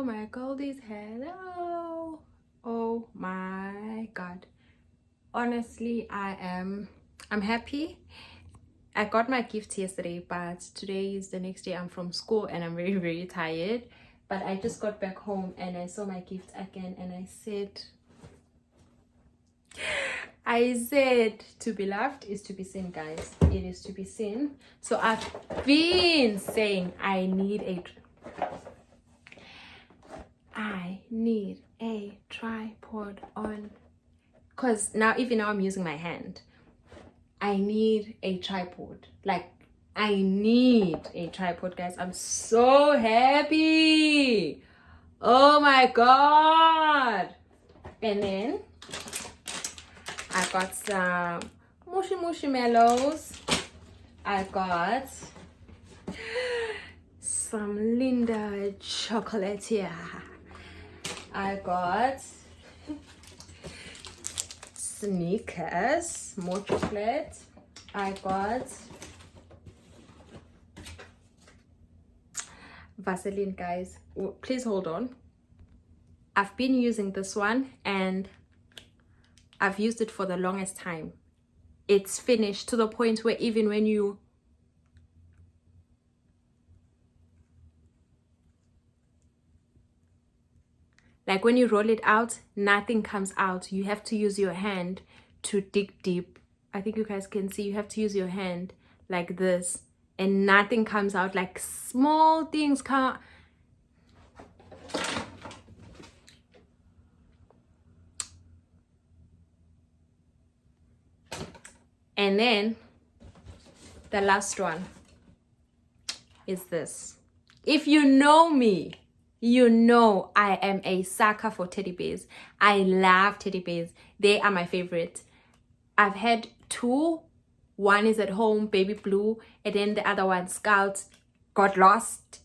my goldies, hello. Oh my god, honestly I'm happy. I got my gift yesterday, but today is the next day. I'm from school and I'm very tired, but I just got back home and I saw my gift again and I said to be loved is to be seen, guys. It is to be seen. So I've been saying I need a tripod on, because now even now I'm using my hand. I need a tripod. Like, I need a tripod, guys. I'm so happy. Oh my god. And then I got some mushy mellows. I got some Linda chocolate here. I got Snickers, more chocolate. I got Vaseline, guys. Please hold on. I've been using this one and I've used it for the longest time. It's finished to the point where even when you roll it out, nothing comes out. You have to use your hand to dig deep. I think you guys can see. You have to use your hand like this and nothing comes out. Like, small things come. And then the last one is this. If you know me, you know I am a sucker for teddy bears. I love teddy bears. They are my favorite. I've had two. One is at home, baby blue, and then the other one, Scout, got lost.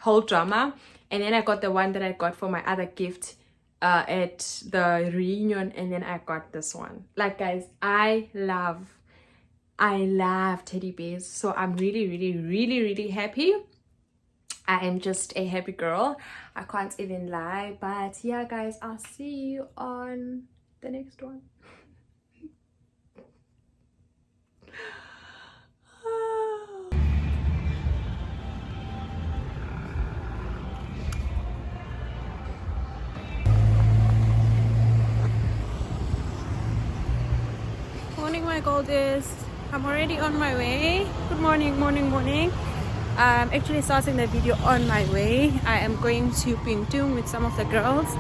Whole drama. And then I got the one that I got for my other gift at the reunion, and then I got this one. Like, guys, I love teddy bears. So I'm really happy. I am just a happy girl. I can't even lie. But yeah, guys, I'll see you on the next one. Morning, my goldies. I'm already on my way. Good morning. I'm actually starting the video on my way. I am going to Pingtung with some of the girls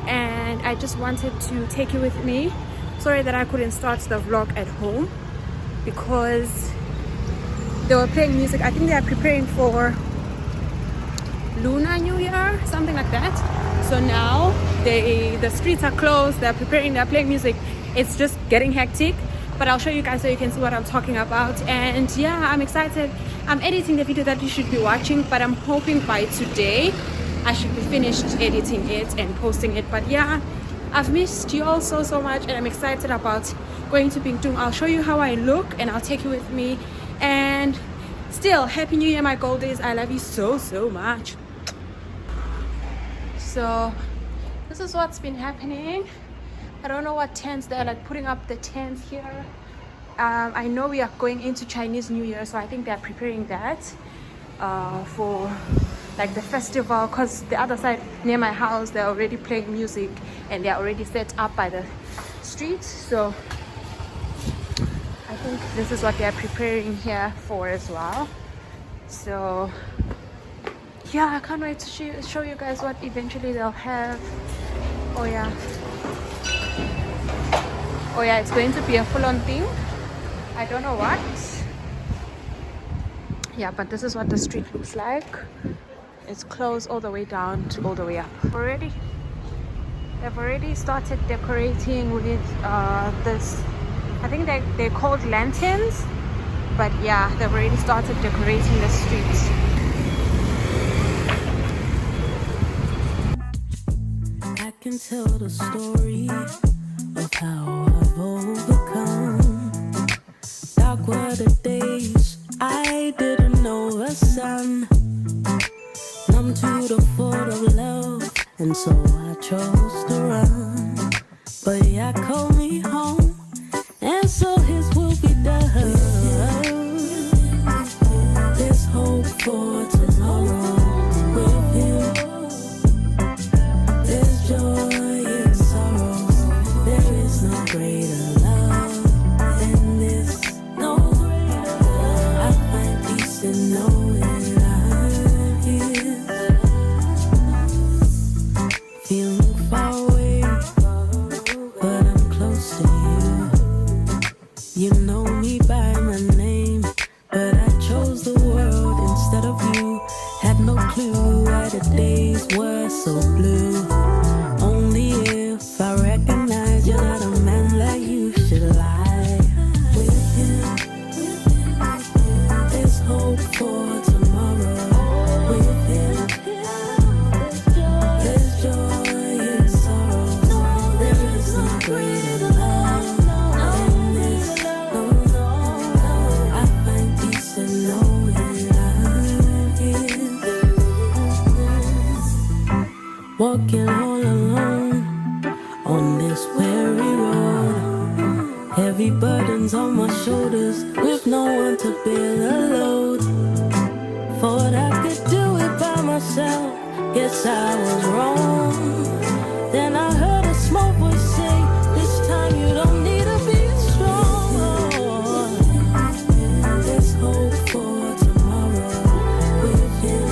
and I just wanted to take you with me. Sorry that I couldn't start the vlog at home because they were playing music. I think they are preparing for Lunar New Year, something like that. So now the streets are closed, they're preparing, they're playing music. It's just getting hectic, but I'll show you guys so you can see what I'm talking about. And yeah, I'm excited. I'm editing the video that you should be watching, but I'm hoping by today I should be finished editing it and posting it. But yeah, I've missed you all so much and I'm excited about going to Pingtung. I'll show you how I look and I'll take you with me. And still, Happy New Year, my goldies. I love you so much. So this is what's been happening. I don't know what tents they're like putting up the tents here. I know we are going into Chinese New Year, so I think they're preparing that for like the festival, because the other side near my house they're already playing music and they're already set up by the street. So I think this is what they're preparing here for as well. So yeah, I can't wait to show you guys what eventually they'll have. Oh yeah, it's going to be a full-on thing. I don't know what. Yeah, but this is what the street looks like. It's closed all the way down to all the way up. They've already started decorating with this. I think they're called lanterns. But yeah, they've already started decorating the streets. I can tell the story of how I've overcome. Dark were the days I didn't know the sun. Numb to the thought of love. and so I chose to run. But yeah, call me home, and so his will be done. There's hope for tomorrow with him. There's joy in sorrow. There is no greater love than this. No greater love. I find peace in knowing I'm his. Feeling far away, but I'm close to you. You know me by my name, but I chose the world instead of you. Had no clue why the days were so blue. Only if I recognize you're not a man like you should lie with him. There's hope for tomorrow with him. There's joy in sorrow. There is no greater love than this. I find peace in knowing I'm his. Walking all alone on this weary road. Heavy burdens on my shoulders with no one to bear the load. Thought I could do it by myself, guess I was wrong. Then I heard a small voice say, this time you don't need to be strong. There's hope for tomorrow with him.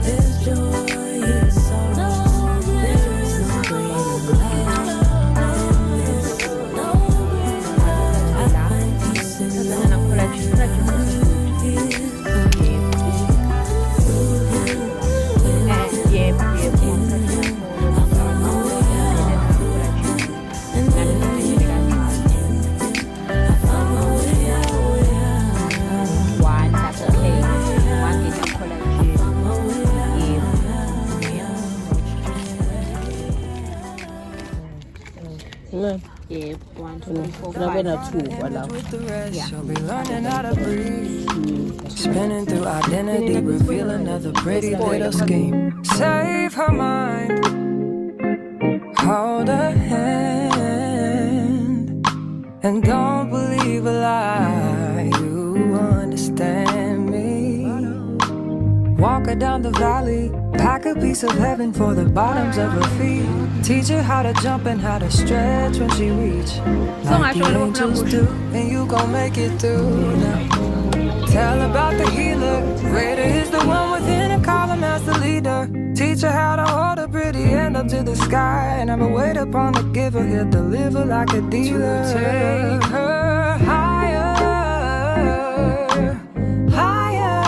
There's joy in sorrow. There is no greater love than this. I find peace in knowing Yeah, 1, 2, 3, 4, 5. With the rest, she'll be learning how to breathe. Spinning through identity, reveal another pretty little scheme. Save her mind, hold her hand, and don't believe a lie. You understand me. Walk her down the valley, pack a piece of heaven for the bottoms of her feet. Teach her how to jump and how to stretch when she reach. Like the angels do, and you gon' make it through now. Tell about the healer, greater is the one within and call him as the leader. Teach her how to hold a pretty hand up to the sky, and never wait upon the giver, he'll deliver like a dealer. To take her higher, higher.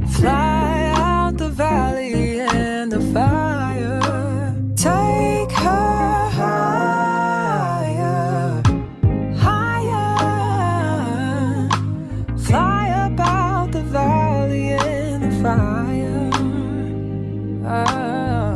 Fly out the valley and the fire. Take her higher, higher. Fly up out the valley and the fire.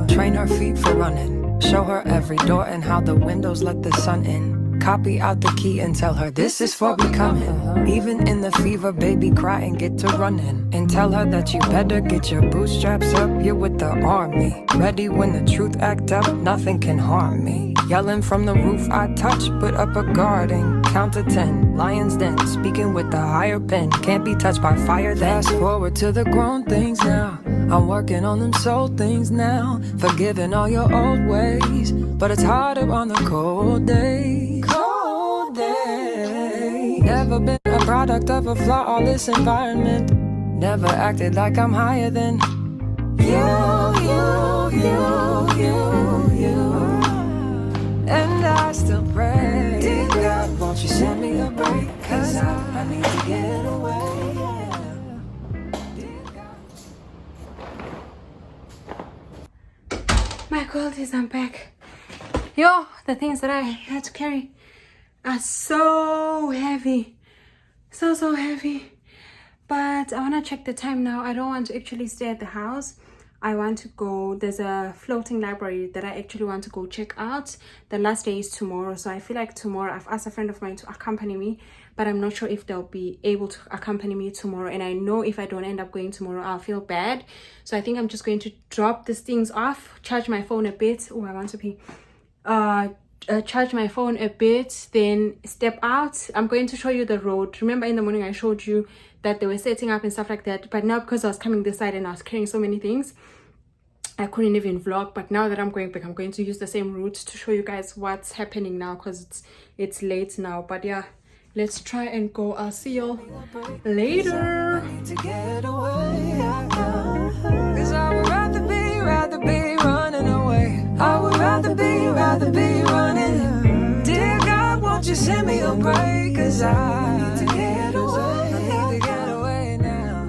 Train her feet for running. Show her every door and how the windows let the sun in. Copy out the key and tell her this is for becoming. Even in the fever, baby, cry and get to running. And tell her that you better get your bootstraps up. You're with the army, ready when the truth act up. Nothing can harm me. Yelling from the roof, I touch, put up a guard and count to 10. Lion's den, speaking with the higher pen. Can't be touched by fire. Fast forward to the grown things now. I'm working on them soul things now. Forgiving all your old ways, but it's harder on the cold days. Cold days. Never been a product of a flawless environment. Never acted like I'm higher than you. And I still pray, dear God, won't you send me a break? Cause I need to get away. My goodies, I'm back. Yo, the things that I had to carry are so heavy. So heavy. But I want to check the time now. I don't want to actually stay at the house. I want to go, there's a floating library that I actually want to go check out. The last day is tomorrow, so I feel like tomorrow, I've asked a friend of mine to accompany me, but I'm not sure if they'll be able to accompany me tomorrow. And I know if I don't end up going tomorrow, I'll feel bad. So I think I'm just going to drop these things off, charge my phone a bit. Oh, I want to pee. Charge my phone a bit, then step out. I'm going to show you the road. Remember in the morning I showed you that they were setting up and stuff like that, but now because I was coming this side and I was carrying so many things, I couldn't even vlog. But now that I'm going back, I'm going to use the same route to show you guys what's happening now, because it's late now. But yeah, let's try and go. I'll see you later. Cause I would rather be running away. I would rather be running. Dear God, won't you send me a break? Cause I need to get away. I need to get away now.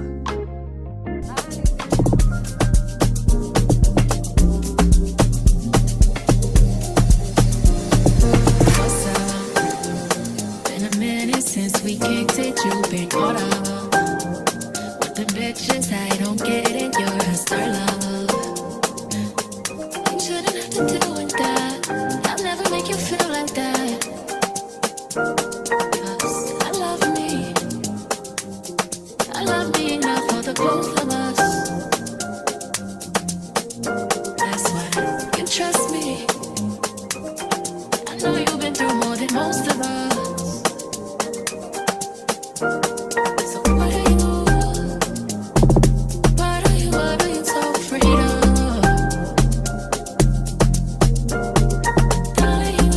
What's up? Been a minute since we kicked it, you've been caught up with the bitches I don't get it, you're a star love. You shouldn't have to deal with that. I'll never make you feel like that. 'Cause I love me enough for the both of us. That's why you trust me. I know you've been through more than most of us. So what are you so afraid of? Darling,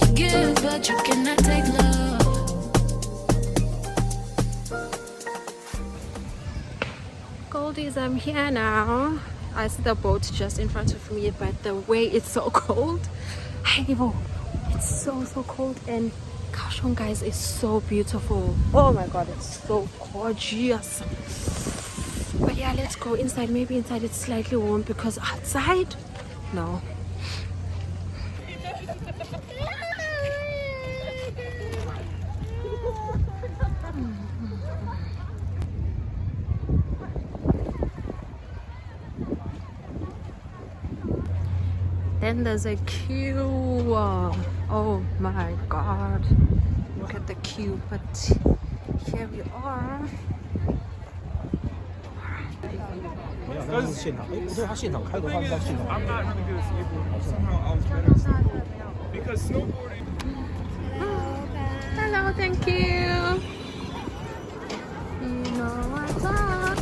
you give but you cannot take love. Goldies, I'm here now. I see the boat just in front of me, but the way it's so cold. It's so cold, and Kaohsiung, guys, is so beautiful. Oh my god, it's so gorgeous. But yeah, let's go inside. Maybe inside it's slightly warm, because outside, no. Then there's a queue. Oh my god, look at the queue. But here we are. 那是现场，哎，不对，他现场开的话是在现场。I'm not really good at skateboarding. Somehow I was better at skateboarding. Because snowboarding. Hello, thank you. You know what's up.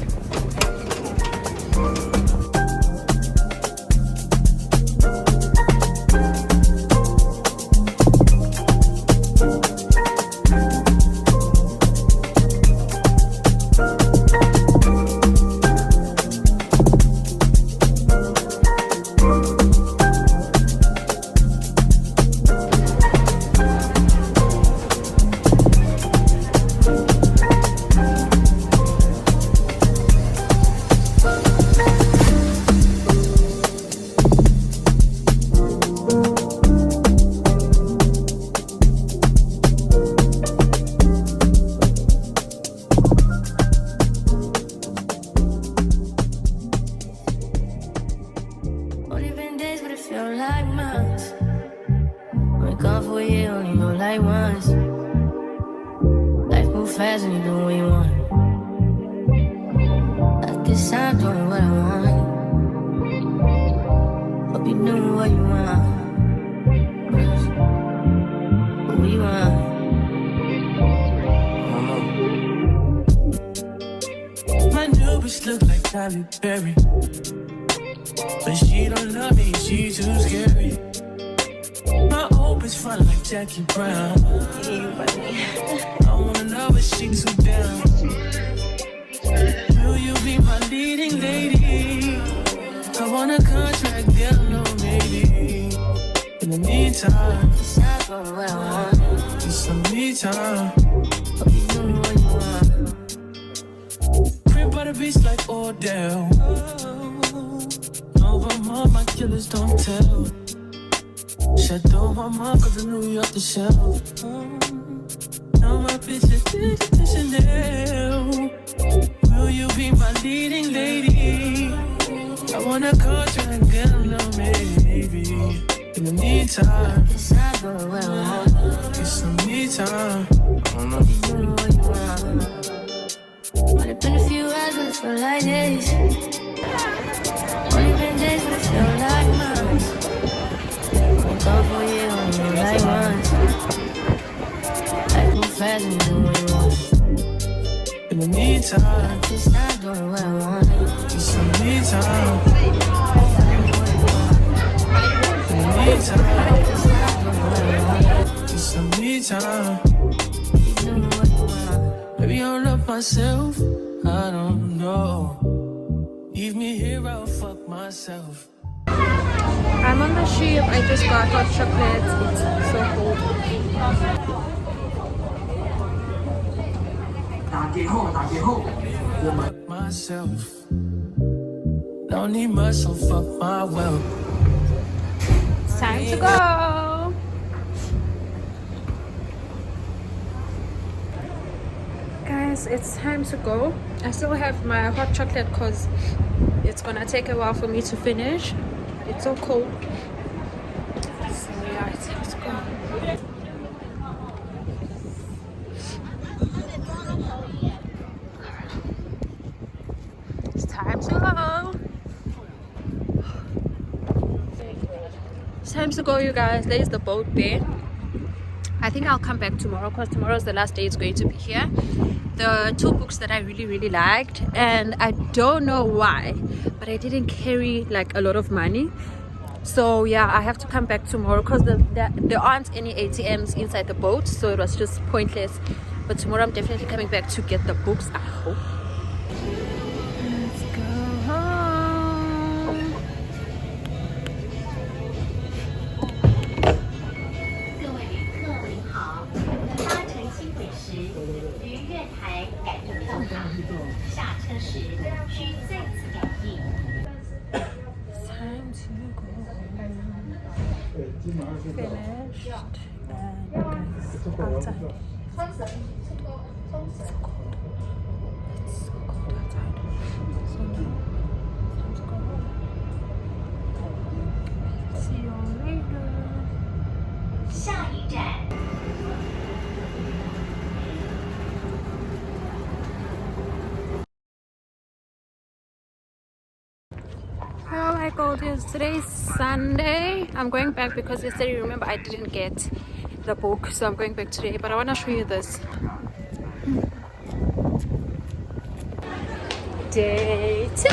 Only been days, but it feel like months. When gone for a year, only know like once. Life move fast and you do what you want. At this time, doing what I want. Hope you doing what you want. What you want? My new bitch look like Tyler Perry, but she don't love me, she too scary. My old bitch front like Jackie Brown. I wanna know but she too down. Will you be my leading lady? I want a contract, down low, maybe. In the meantime, Decide for what I want. just some me time. Hope you doing what you want. Crib by the beach like Odell. Over my killers don't tell. Shadow my mom cause I knew you off the shelf. Now my bitch is Chanel. Will you be my leading lady. I wanna call you and get a little maybe. In the meantime, it's not going well. Get some me time. I don't know. You know what you want. Only been a few hours, but it feel like days. Only been days, but it feel like months. Woke up for you, only like once. Life move fast and do what you want. In the meantime, it's not going what I want. Get some me time. In the meantime, it's not going what I want. Get some me time. You know what you want. Maybe I'll love myself. I don't know. Leave me here, I'll fuck myself. I'm on the ship. I just got hot chocolate. It's so cold. Fuck myself. Don't need much, so fuck my wealth. It's time to go. Guys, it's time to go. I still have my hot chocolate because it's gonna take a while for me to finish. It's so cold. So yeah, it's time to go. It's time to go. It's time to go, you guys. There's the boat there. I think I'll come back tomorrow because tomorrow is the last day it's going to be here. The two books that I really liked, and I don't know why, but I didn't carry like a lot of money. So yeah, I have to come back tomorrow because there aren't any ATMs inside the boat, so it was just pointless. But tomorrow I'm definitely coming back to get the books, I hope. Let's go home. 各位旅客您好，搭乘轻轨时于月台改正票卡，下车时需再次感应。 Time to go home. Finished and guys, outside. It's so cold. It's so cold outside. So now, time to go home. See you later. 下一站。 Hello, my goldies. Today is Sunday. I'm going back because yesterday, remember, I didn't get the book, so I'm going back today. But I want to show you this. Day 2.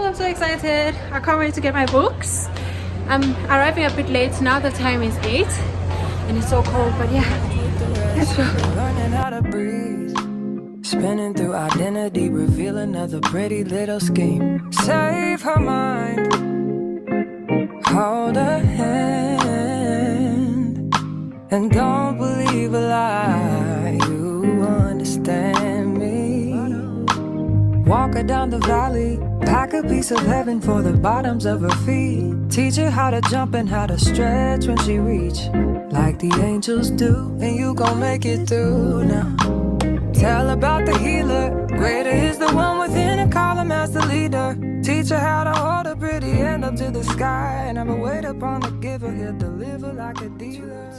I'm so excited. I can't wait to get my books. I'm arriving a bit late now. The time is 8 and it's so cold, but yeah, let's go. Learning how to breathe. Spinning through identity, reveal another pretty little scheme. Save her mind, hold her hand, and don't believe a lie. You understand me. Walk her down the valley, pack a piece of heaven for the bottoms of her feet. Teach her how to jump and how to stretch when she reach, like the angels do, and you gon' make it through now. Tell about the healer. Greater is the one within and call him as the leader. Teach her how to hold a pretty hand up to the sky. And never wait upon the giver. He'll deliver like a dealer.